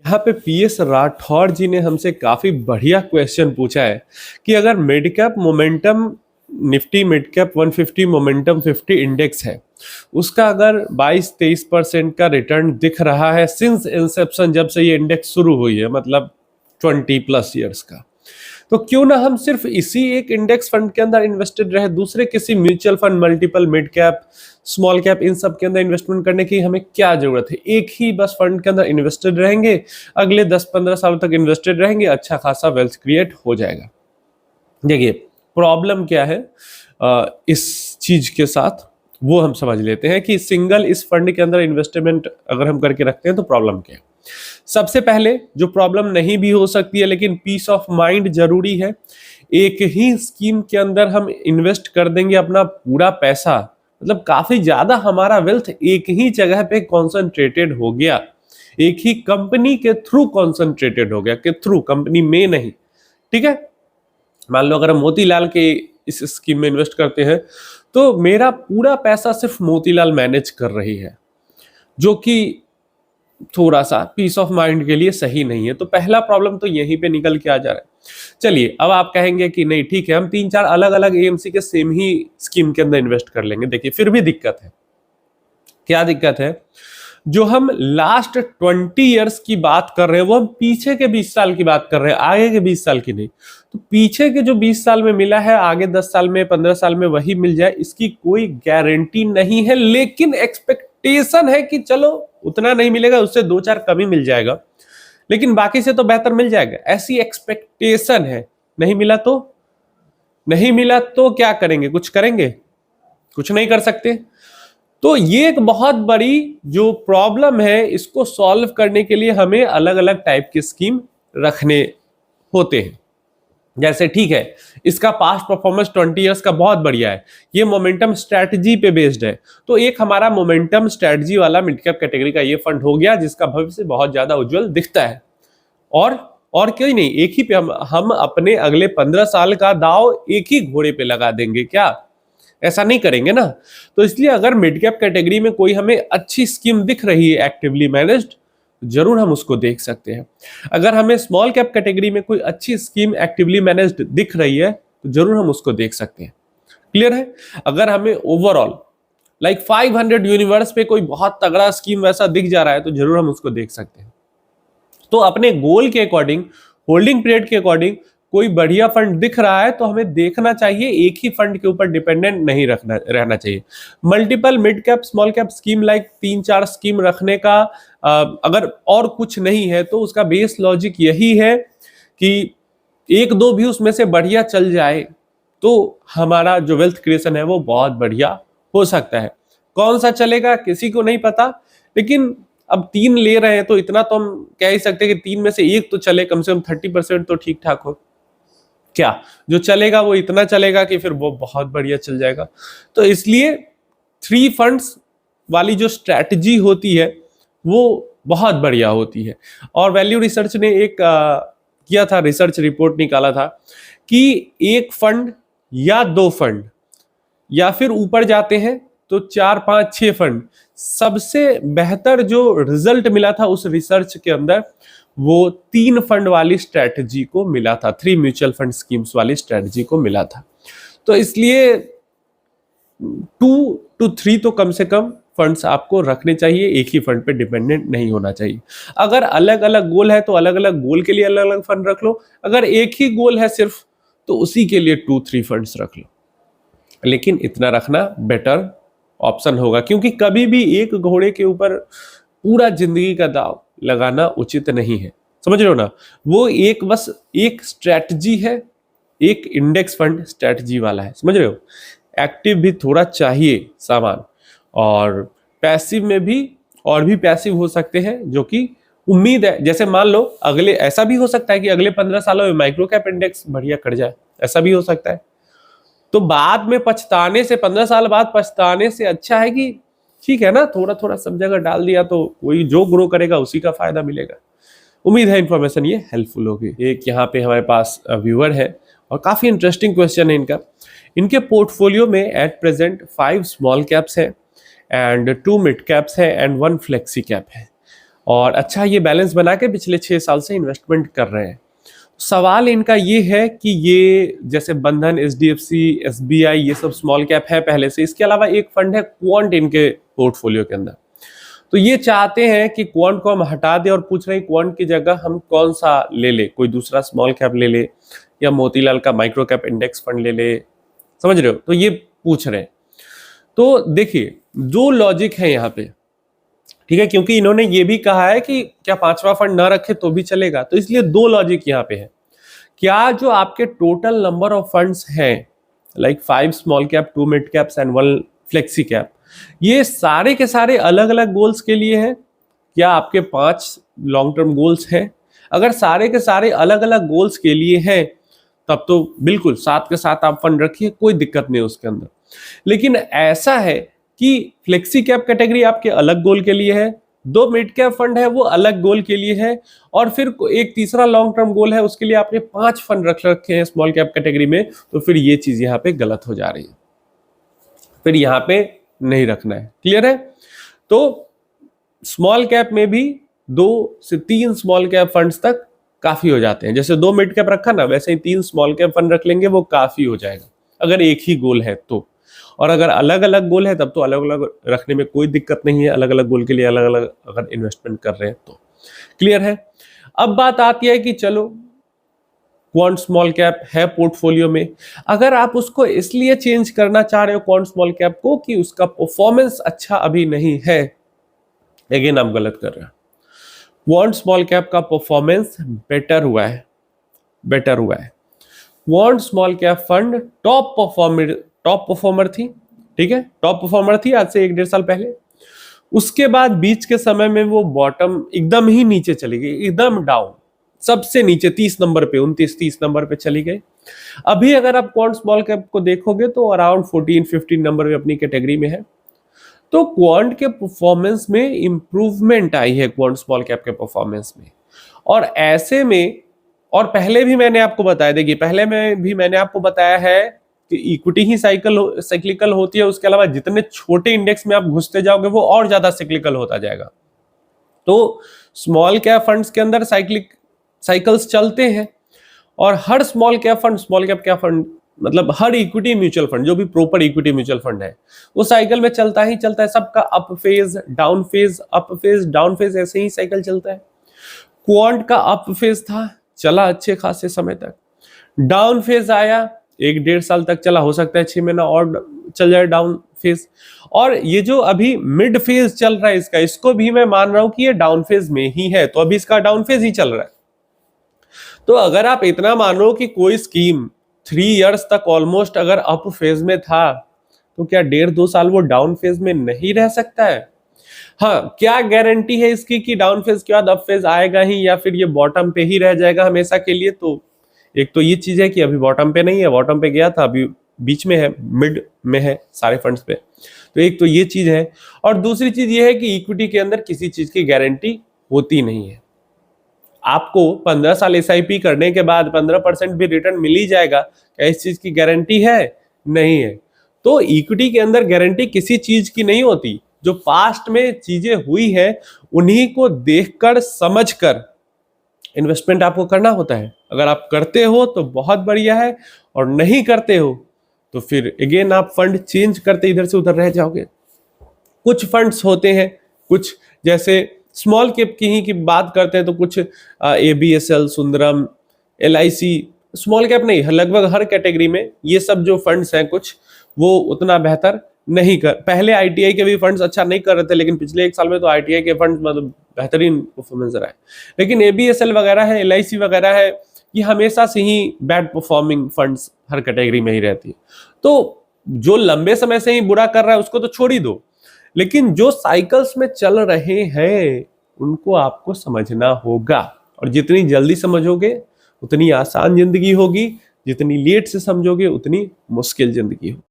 यहाँ पे पीएस राठौर जी ने हमसे काफी बढ़िया क्वेश्चन पूछा है कि अगर mid cap momentum Nifty mid cap 150 momentum 50 index है, उसका अगर 22-23% का रिटर्न दिख रहा है सिंस इंसेप्शन, जब से ये इंडेक्स शुरू हुई है, मतलब 20+ ईयर्स का, तो क्यों ना हम सिर्फ इसी एक इंडेक्स फंड के अंदर इन्वेस्टेड रहे, दूसरे किसी mutual fund, multiple mid cap, small cap, इन सब के अंदर इन्वेस्टमेंट करने की हमें क्या जरूरत है। एक ही बस फंड के अंदर इन्वेस्टेड रहेंगे, अगले 10-15 साल तक इन्वेस्टेड रहेंगे, अच्छा खासा वेल्थ क्रिएट हो जाएगा। देखिए प्रॉब्लम क्या है इस चीज के साथ, वो हम समझ लेते हैं कि सिंगल इस फंड के अंदर इन्वेस्टमेंट अगर हम करके रखते हैं तो प्रॉब्लम क्या है। सबसे पहले जो प्रॉब्लम नहीं भी हो सकती है लेकिन पीस ऑफ माइंड जरूरी है, एक ही स्कीम के अंदर हम इन्वेस्ट कर देंगे अपना पूरा पैसा, मतलब काफी ज्यादा हमारा वेल्थ एक ही जगह पे कॉन्सेंट्रेटेड हो गया, एक ही कंपनी के थ्रू कॉन्सेंट्रेटेड हो गया, के थ्रू, कंपनी में नहीं। ठीक है, मान लो अगर हम मोतीलाल के इस स्कीम में इन्वेस्ट करते हैं तो मेरा पूरा पैसा सिर्फ मोतीलाल मैनेज कर रही है, जो कि थोड़ा सा पीस ऑफ माइंड के लिए सही नहीं है। तो पहला प्रॉब्लम तो यहीं पे निकल के आ जा रहा है। चलिए अब आप कहेंगे कि नहीं ठीक है, हम 3-4 अलग अलग एएमसी के सेम ही स्कीम के अंदर इन्वेस्ट कर लेंगे। देखिए फिर भी दिक्कत है। क्या दिक्कत है? जो हम लास्ट 20 ईयर्स की बात कर रहे हैं वो हम पीछे के 20 साल की बात कर रहे हैं, आगे के 20 साल की नहीं। तो पीछे के जो 20 साल में मिला है, आगे 10 साल में, 15 साल में वही मिल जाए, इसकी कोई गारंटी नहीं है। लेकिन एक्सपेक्टेशन है कि चलो उतना नहीं मिलेगा, उससे 2-4 कम ही मिल जाएगा, लेकिन बाकी से तो बेहतर मिल जाएगा, ऐसी एक्सपेक्टेशन है। नहीं मिला तो नहीं मिला तो क्या करेंगे? कुछ करेंगे? कुछ नहीं कर सकते। तो ये एक बहुत बड़ी जो प्रॉब्लम है, इसको सॉल्व करने के लिए हमें अलग अलग टाइप के स्कीम रखने होते हैं। जैसे ठीक है, इसका पास्ट परफॉर्मेंस 20 इयर्स का बहुत बढ़िया है, ये मोमेंटम स्ट्रेटजी पे बेस्ड है, तो एक हमारा मोमेंटम स्ट्रेटजी वाला मिड कैप कैटेगरी का ये फंड हो गया जिसका भविष्य बहुत ज्यादा उज्जवल दिखता है। और कोई नहीं, एक ही पे हम अपने अगले 15 साल का दाव एक ही घोड़े पे लगा देंगे क्या? ऐसा नहीं करेंगे ना। तो इसलिए अगर मिड कैप कैटेगरी में कोई हमें अच्छी स्कीम दिख रही है एक्टिवली मैनेज्ड, जरूर हम उसको देख सकते हैं। अगर हमें स्मॉल कैप कैटेगरी में कोई अच्छी स्कीम एक्टिवली मैनेज्ड दिख रही है तो जरूर हम उसको देख सकते हैं। क्लियर है? अगर हमें ओवरऑल लाइक 500 यूनिवर्स पे कोई बहुत तगड़ा स्कीम वैसा दिख जा रहा है तो जरूर हम उसको देख सकते हैं। तो अपने गोल के अकॉर्डिंग, होल्डिंग पीरियड के अकॉर्डिंग कोई बढ़िया फंड दिख रहा है तो हमें देखना चाहिए, एक ही फंड के ऊपर डिपेंडेंट नहीं रहना चाहिए। Multiple mid cap small cap scheme like 3-4 scheme रखने का अगर और कुछ नहीं है तो उसका बेस लॉजिक यही है कि एक दो भी उसमें से बढ़िया चल जाए तो हमारा जो वेल्थ क्रिएशन है वो बहुत बढ़िया हो सकता है। कौन सा चलेगा किसी को नहीं पता, लेकिन अब 3 ले रहे हैं तो इतना तो हम कह ही सकते हैं कि 3 में से एक तो चले, कम से कम 30% तो ठीक ठाक हो। क्या जो चलेगा वो इतना चलेगा कि फिर वो बहुत बढ़िया चल जाएगा। तो इसलिए 3 फंड्स वाली जो स्ट्रैटेजी होती है वो बहुत बढ़िया होती है। और वैल्यू रिसर्च ने एक किया था, रिसर्च रिपोर्ट निकाला था कि एक फंड या 2 फंड या फिर ऊपर जाते हैं तो 4-5-6 फंड, सबसे बेहतर जो रिजल्ट मिला था उस रिसर्च के अंदर वो 3 फंड वाली स्ट्रेटजी को मिला था, 3 म्यूचुअल फंड स्कीम्स वाली स्ट्रेटजी को मिला था। तो इसलिए 2 to 3 तो कम से कम फंड्स आपको रखने चाहिए, एक ही फंड पे डिपेंडेंट नहीं होना चाहिए। अगर अलग अलग गोल है तो अलग अलग गोल के लिए अलग अलग फंड रख लो, अगर एक ही गोल है सिर्फ तो उसी के लिए 2-3 फंड्स रख लो, लेकिन इतना रखना बेटर ऑप्शन होगा, क्योंकि कभी भी एक घोड़े के ऊपर पूरा जिंदगी का दाव लगाना उचित नहीं है। समझ रहे हो ना? वो एक बस एक स्ट्रेटजी है, एक इंडेक्स फंड स्ट्रेटजी वाला है, समझ रहे हो? एक्टिव भी थोड़ा चाहिए सामान, और पैसिव में भी और भी पैसिव हो सकते हैं, जो कि उम्मीद है, जैसे मान लो अगले, ऐसा भी हो सकता है कि अगले 15 सालों में माइक्रो कैप इंडेक्स बढ़िया कर जाए, ऐसा भी हो सकता है। तो बाद में पछताने से, 15 साल बाद पछताने से अच्छा है कि ठीक है ना, थोड़ा थोड़ा सब जगह डाल दिया तो कोई जो ग्रो करेगा उसी का फायदा मिलेगा। उम्मीद है इन्फॉर्मेशन ये हेल्पफुल होगी। एक यहाँ पे हमारे पास व्यूअर है और काफी इंटरेस्टिंग क्वेश्चन है इनका। इनके पोर्टफोलियो में एट प्रेजेंट 5 स्मॉल कैप्स है एंड 2 मिड कैप्स है एंड 1 फ्लेक्सी कैप है। और अच्छा ये बैलेंस बना के पिछले 6 साल से इन्वेस्टमेंट कर रहे हैं। सवाल इनका ये है कि ये जैसे बंधन, एचडीएफसी, एसबीआई, ये सब स्मॉल कैप है पहले से, इसके अलावा एक फंड है क्वांट इनके पोर्टफोलियो के अंदर। तो ये चाहते हैं कि क्वांट को हम हटा दें और पूछ रहे हैं क्वांट की जगह हम कौन सा ले ले, कोई दूसरा स्मॉल कैप ले ले या मोतीलाल का माइक्रो कैप इंडेक्स फंड ले ले, समझ रहे हो? तो ये पूछ रहे हैं। तो देखिए जो लॉजिक है यहाँ पे, ठीक है, क्योंकि इन्होंने ये भी कहा है कि क्या 5वां फंड ना रखे तो भी चलेगा, तो इसलिए 2 लॉजिक यहाँ पे है। क्या जो आपके टोटल नंबर ऑफ फंड्स हैं, like 5 small cap, 2 mid caps and 1 flexi cap, ये सारे के सारे अलग अलग गोल्स के लिए हैं? क्या आपके 5 लॉन्ग टर्म गोल्स हैं? अगर सारे के सारे अलग अलग गोल्स के लिए हैं तब तो बिल्कुल साथ के साथ आप फंड रखिए, कोई दिक्कत नहीं उसके अंदर। लेकिन ऐसा है कि फ्लेक्सी कैप कैटेगरी आपके अलग गोल के लिए है, 2 मिड कैप फंड है वो अलग गोल के लिए है, और फिर एक तीसरा लॉन्ग टर्म गोल है, उसके लिए आपने 5 फंड रख रखे हैं स्मॉल कैप कैटेगरी में, तो फिर ये चीज यहाँ पे गलत हो जा रही है, फिर यहाँ पे नहीं रखना है। क्लियर है? तो स्मॉल कैप में भी 2 से 3 स्मॉल कैप फंड्स तक काफी हो जाते हैं। जैसे 2 मिड कैप रखा ना, वैसे ही 3 स्मॉल कैप फंड रख लेंगे, वो काफी हो जाएगा अगर एक ही गोल है तो। और अगर अलग अलग गोल है तब तो अलग अलग रखने में कोई दिक्कत नहीं है, अलग अलग गोल के लिए अलग अलग अगर इन्वेस्टमेंट कर रहे हैं तो। क्लियर है? अब बात आती है कि चलो क्वांट स्मॉल कैप है पोर्टफोलियो में, अगर आप उसको इसलिए चेंज करना चाह रहे हो क्वांट स्मॉल कैप को कि उसका परफॉर्मेंस अच्छा अभी नहीं है, अगेन आप गलत कर रहे हो। क्वांट स्मॉल कैप का परफॉर्मेंस बेटर हुआ है, बेटर हुआ है। Quant small cap fund top performer थी, ठीक है, टॉप परफॉर्मर थी आज से 1-1.5 साल पहले। उसके बाद बीच के समय में वो बॉटम एकदम ही नीचे चली गई, एकदम डाउन, सबसे नीचे 30 नंबर पे, 29-30 नंबर पे चली गई। अभी अगर आप क्वांट स्मॉल कैप को देखोगे तो अराउंड 14-15 नंबर पे अपनी कैटेगरी में है। तो क्वांट के परफॉर्मेंस में इंप्रूवमेंट आई है, क्वांट स्मॉल कैप के परफॉर्मेंस में। और ऐसे में, और पहले भी मैंने आपको बताया, देखिए पहले में भी मैंने आपको बताया है कि इक्विटी ही साइक्लिकल होती है, उसके अलावा जितने छोटे इंडेक्स में आप घुसते जाओगे वो और ज्यादा साइक्लिकल होता जाएगा। तो स्मॉल कैप फंड्स के अंदर साइकिल्स चलते हैं, और हर स्मॉल कैप फंड मतलब हर इक्विटी म्यूचुअल फंड, जो भी प्रॉपर इक्विटी म्यूचुअल फंड है, वो साइकिल में चलता ही चलता है। सबका up phase down phase, up phase down phase, ऐसे ही साइकिल चलता है। क्वांट का अप फेज था, चला अच्छे खासे समय तक, डाउन फेज आया 1-1.5 साल तक चला, हो सकता है 6 महीना और चल जाए डाउन फेज। और ये जो अभी मिड फेज चल रहा है इसका, इसको भी मैं मान रहा हूं कि ये डाउन फेज में ही है, तो अभी इसका डाउन फेज ही चल रहा है। तो अगर आप इतना मानो कि कोई स्कीम 3 इयर्स तक ऑलमोस्ट अगर अप फेज में था, तो क्या 1.5-2 साल वो डाउन फेज में नहीं रह सकता है? हाँ, क्या गारंटी है इसकी कि डाउन फेज के बाद अप फेज आएगा ही, या फिर ये बॉटम पे ही रह जाएगा हमेशा के लिए? तो एक तो ये चीज है कि अभी बॉटम पे नहीं है, बॉटम पे गया था, अभी बीच में है, मिड में है सारे फंड्स पे। तो एक तो ये चीज है, और दूसरी चीज ये है कि इक्विटी के अंदर किसी चीज की गारंटी होती नहीं है। आपको 15 साल एसआईपी करने के बाद 15% भी रिटर्न मिल ही जाएगा, क्या इस चीज की गारंटी है? नहीं है। तो इक्विटी के अंदर गारंटी किसी चीज की नहीं होती, जो पास्ट में चीजें हुई है उन्हीं को देखकर समझकर इन्वेस्टमेंट आपको करना होता है। अगर आप करते हो तो बहुत बढ़िया है, और नहीं करते हो तो फिर अगेन आप फंड चेंज करते इधर से उधर रह जाओगे। कुछ फंड्स होते हैं, कुछ जैसे स्मॉल कैप की बात करते हैं तो कुछ ABSL, Sundaram, LIC, small cap नहीं, लगभग हर कैटेगरी में ये सब जो फंड्स हैं कुछ, वो उतना बेहतर नहीं कर, पहले आईटीआई के भी फंड्स अच्छा नहीं कर रहे थे, लेकिन पिछले 1 साल में तो आईटीआई के फंड्स मतलब बेहतरीन परफॉर्मेंस रहा है। लेकिन एबीएसएल वगैरह है, एलआईसी वगैरह है, ये हमेशा से ही बैड परफॉर्मिंग फंड्स हर कैटेगरी में ही रहती है। तो जो लंबे समय से ही बुरा कर रहा है उसको तो छोड़ ही दो, लेकिन जो साइकिल्स में चल रहे हैं उनको आपको समझना होगा, और जितनी जल्दी समझोगे उतनी आसान जिंदगी होगी, जितनी लेट से समझोगे उतनी मुश्किल जिंदगी होगी।